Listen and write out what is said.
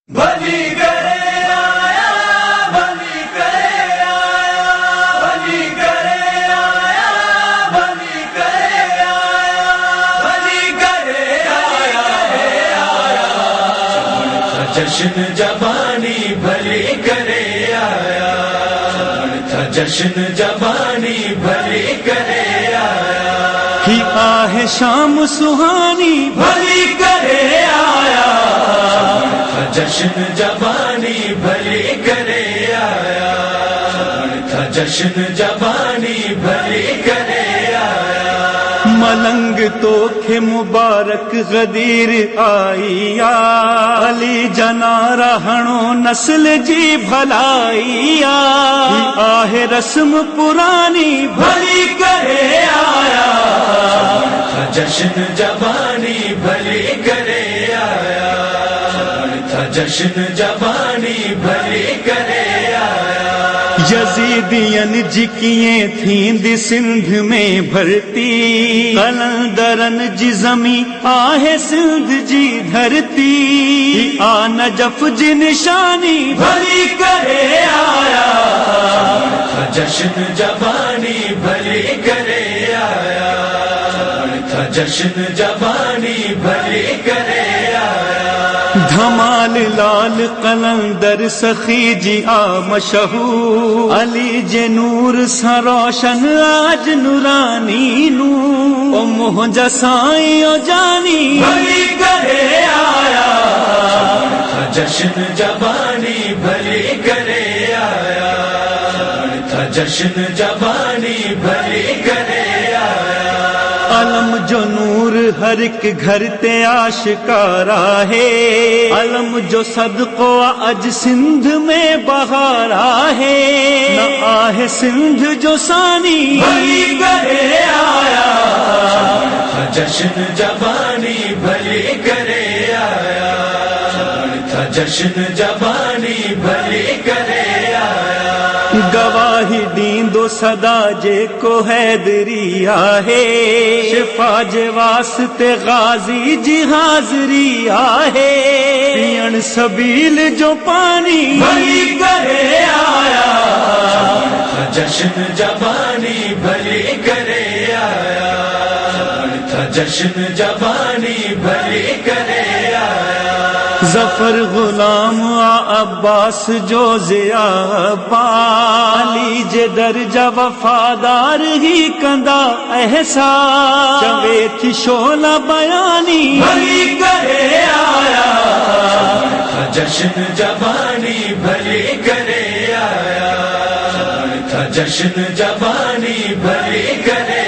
भली करे आया, भली करे आया, भली करे आया, भली करे आया, भली करे आया, आया। जश्न जवानी भली करे आया, जश्न जवानी भली करे आया। ही आहे शाम सुहानी भली करे आया, जश्न जवानी भली करे आया, जश्न जवानी भली करे आया। मलंग तो खे मुबारक गदीर आईया, अली जनारा हणो नस्ल जी भलाईया। आहे रस्म पुरानी भली करे आया, जश्न जवानी भली करे आया, जश्न जवानी भली करे आया। यजीदियन जिकिए थींदी सिंध में भरती, कलंदरन जी जमी आहे सिंध जी धरती। आ नजफ जी निशानी भली करे आया, जश्न जवानी भली करे आया, जश्न जवानी भली करे आया। धमाल लाल कलंदर सखी जी आ मशहूर, अली जे नूर सा रोशन आज नूरानी नू। ओ मोहजा साईं ओ जानी भली करे आया, जश्न जवानी भली करे आया, जश्न जवानी भली करे आया। अलम जो नूर हर एक घर ते आशिकारा है, अलम जो सदको अज सिंध में बहारा है। न आहे सिंध जो सानी भली करे आया, जश्न जवानी भली करे आया, जश्न जवानी भली करे आया। गवाही दींदो सदा जे को हैदरी आहे, शिफा जे वास्ते गाजी जी हाजरी आहे। पियण सबील जो पानी भली करे आया, जश्न जवानी भली करे आया, जश्न जवानी भली करे आया। जफर गुलाम आ अब्बास जो जिया पाली जे दर्जा वफादार ही कंदा एहसास। चवे थी शोला बयानी भली करे आया, जश्न जवानी भली करे आया, जश्न जवानी भली करे